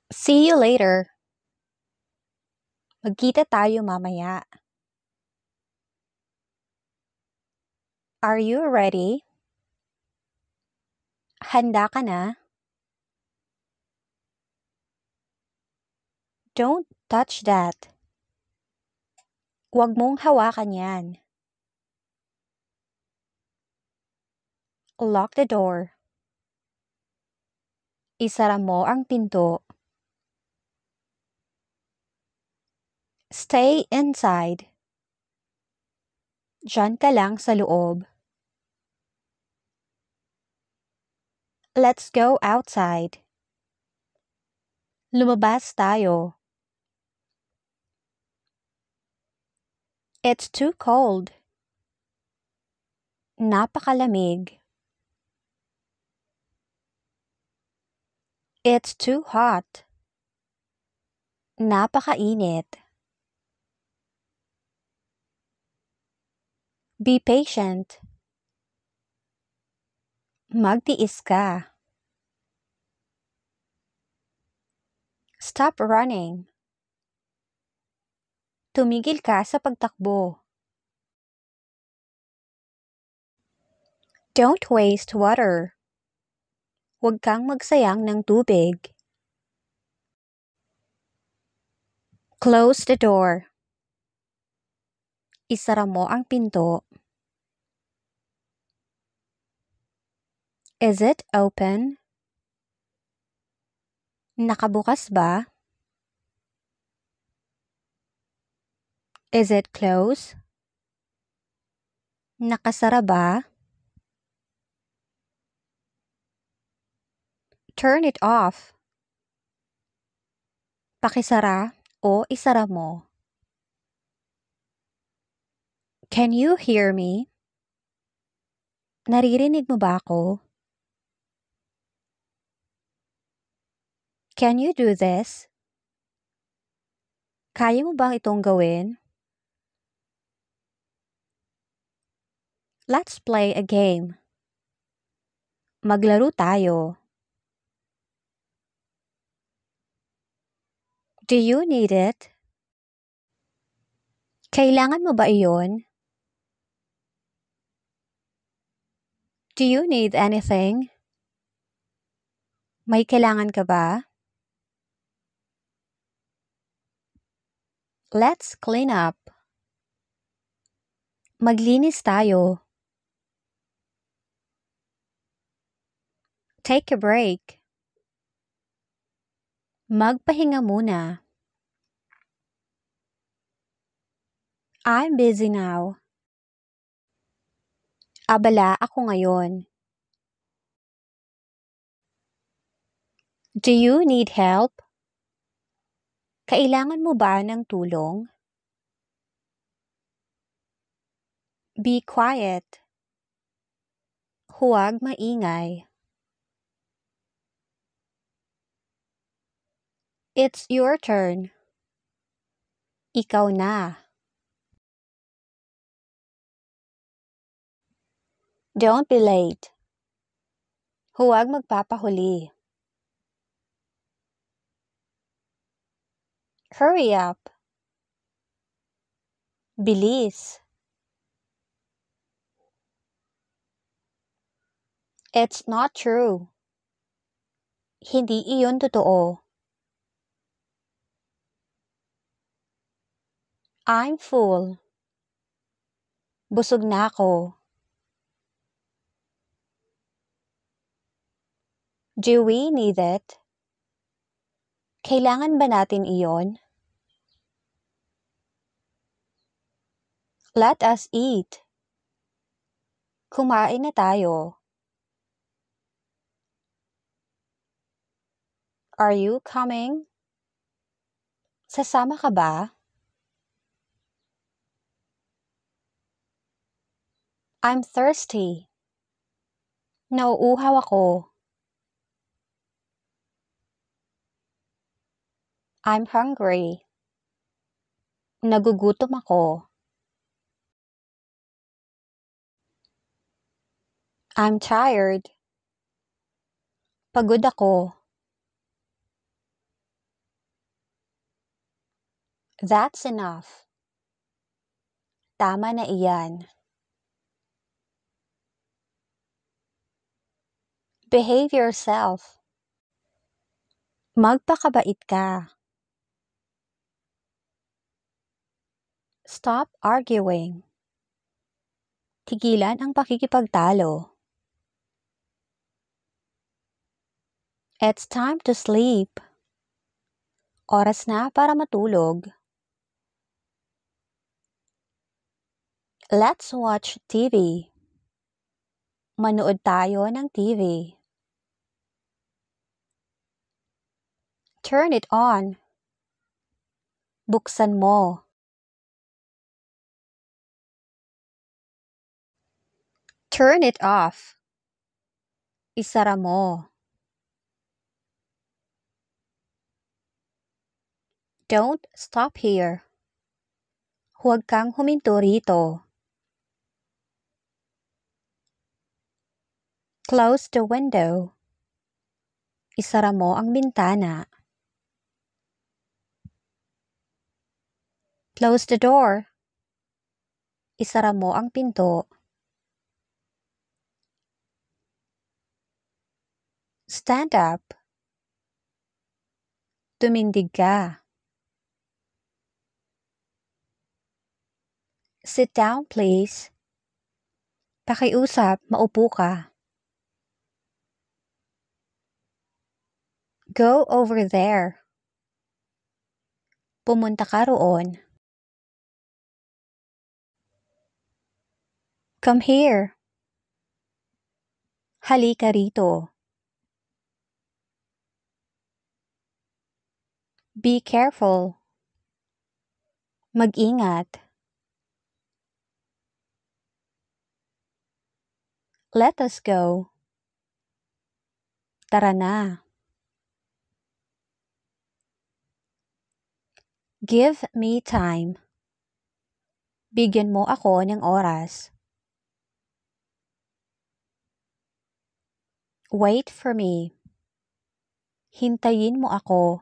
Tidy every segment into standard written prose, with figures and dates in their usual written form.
See you later. Magkita tayo mamaya. Are you ready? Handa ka na? Don't touch that. Huwag mong hawakan yan. Lock the door. Isara mo ang pinto. Stay inside. Diyan ka lang sa loob. Let's go outside. Lumabas tayo. It's too cold. Napakalamig. It's too hot. Napakainit. Be patient. Magtiis ka. Stop running. Tumigil ka sa pagtakbo. Don't waste water. Huwag kang magsayang ng tubig. Close the door. Isara mo ang pinto. Is it open? Nakabukas ba? Is it closed? Nakasara ba? Turn it off. Pakisara o isara mo. Can you hear me? Naririnig mo ba ako? Can you do this? Kaya mo bang itong gawin? Let's play a game. Maglaro tayo. Do you need it? Kailangan mo ba iyon? Do you need anything? May kailangan ka ba? Let's clean up. Maglinis tayo. Take a break. Magpahinga muna. I'm busy now. Abala ako ngayon. Do you need help? Kailangan mo ba ng tulong? Be quiet. Huwag maingay. It's your turn. Ikaw na. Don't be late. Huwag magpapahuli. Hurry up. Bilis. It's not true. Hindi iyon totoo. I'm full. Busog na ako. Do we need it? Kailangan ba natin iyon? Let us eat. Kumain na tayo. Are you coming? Sasama ka ba? I'm thirsty. Nauuhaw ako. I'm hungry. Nagugutom ako. I'm tired. Pagod ako. That's enough. Tama na iyan. Behave yourself. Magpakabait ka. Stop arguing. Tigilan ang pakikipagtalo. It's time to sleep. Oras na para matulog. Let's watch TV. Manood tayo ng TV. Turn it on. Buksan mo. Turn it off. Isara mo. Don't stop here. Huwag kang huminto rito. Close the window. Isara mo ang bintana. Close the door. Isara mo ang pinto. Stand up. Tumindig ka. Sit down, please. Pakiusap, maupo ka. Go over there. Pumunta ka roon. Come here. Halika rito. Be careful. Mag-ingat. Let us go. Tara na. Give me time. Bigyan mo ako ng oras. Wait for me. Hintayin mo ako.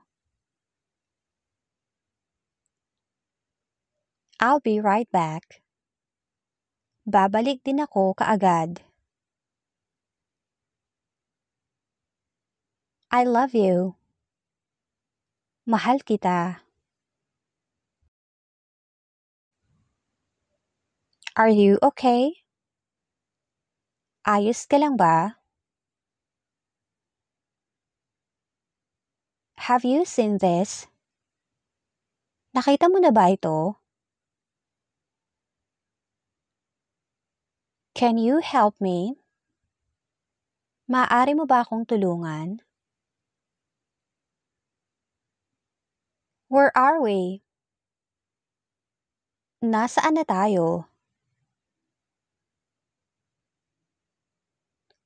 I'll be right back. Babalik din ako kaagad. I love you. Mahal kita. Are you okay? Ayos ka lang ba? Have you seen this? Nakita mo na ba ito? Can you help me? Maaari mo ba akong tulungan? Where are we? Nasaan na tayo?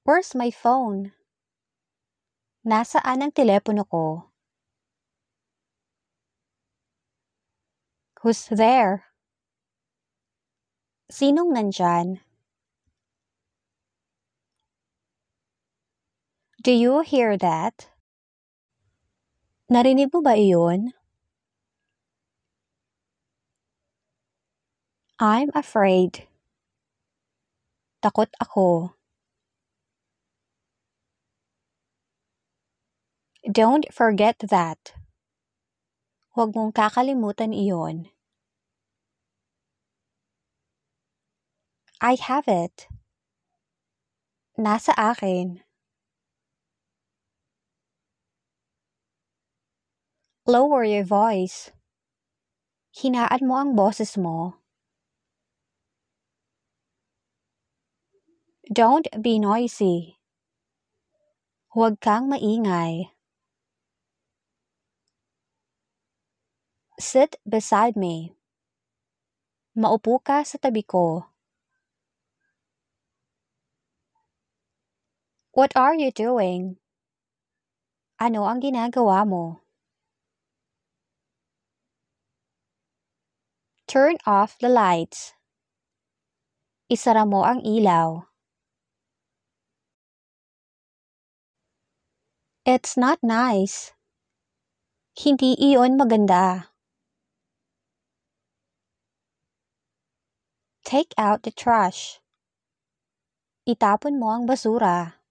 Where's my phone? Nasaan ang telepono ko? Who's there? Sinong nandyan? Do you hear that? Narinig mo ba iyon? I'm afraid. Takot ako. Don't forget that. Huwag mong kakalimutan iyon. I have it. Nasa akin. Lower your voice. Hinaan mo ang boses mo. Don't be noisy. Huwag kang maingay. Sit beside me. Maupo ka sa tabi ko. What are you doing? Ano ang ginagawa mo? Turn off the lights. Isara mo ang ilaw. It's not nice. Hindi iyon maganda. Take out the trash. Itapon mo ang basura.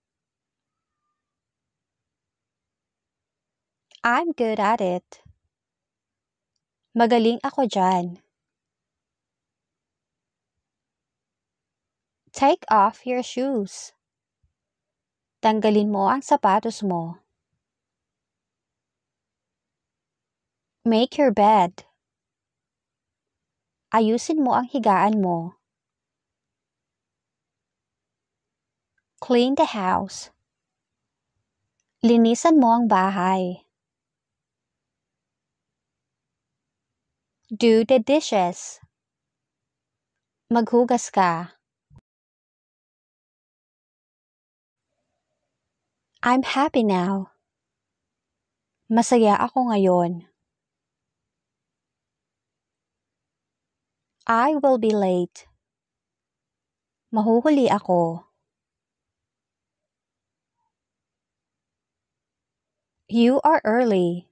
I'm good at it. Magaling ako dyan. Take off your shoes. Tanggalin mo ang sapatos mo. Make your bed. Ayusin mo ang higaan mo. Clean the house. Linisan mo ang bahay. Do the dishes. Maghugas ka. I'm happy now. Masaya ako ngayon. I will be late. Mahuhuli ako. You are early.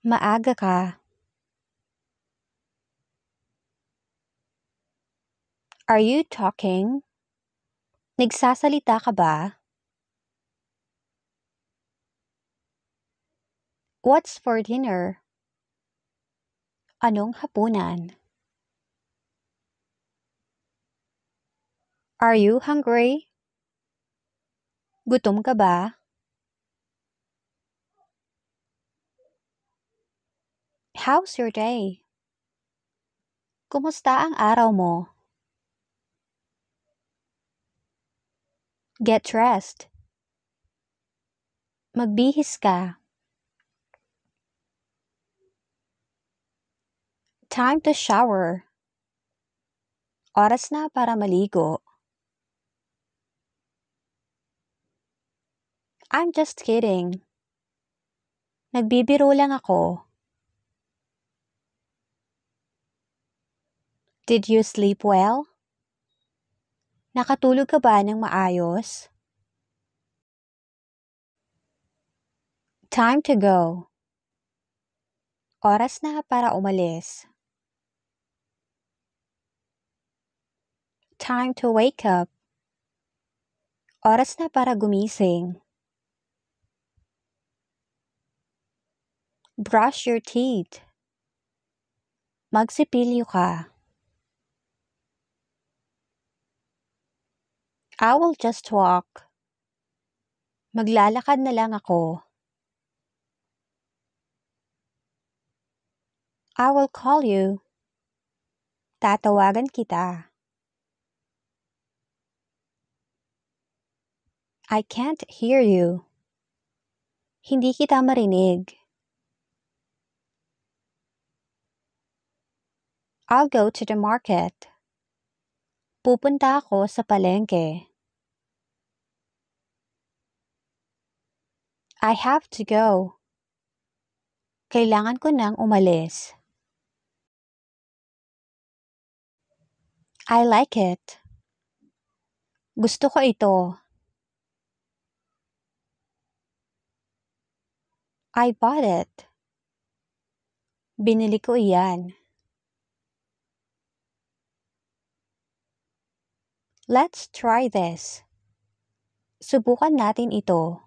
Maaga ka. Are you talking? Nagsasalita ka ba? What's for dinner? Anong hapunan? Are you hungry? Gutom ka ba? How's your day? Kumusta ang araw mo? Get dressed. Magbihis ka. Time to shower. Oras na para maligo. I'm just kidding. Nagbibiro lang ako. Did you sleep well? Nakatulog ka ba ng maayos? Time to go. Oras na para umalis. Time to wake up. Oras na para gumising. Brush your teeth. Magsipilyo ka. I will just walk. Maglalakad na lang ako. I will call you. Tatawagan kita. I can't hear you. Hindi kita marinig. I'll go to the market. Pupunta ako sa palengke. I have to go. Kailangan ko nang umalis. I like it. Gusto ko ito. I bought it. Binili ko iyan. Let's try this. Subukan natin ito.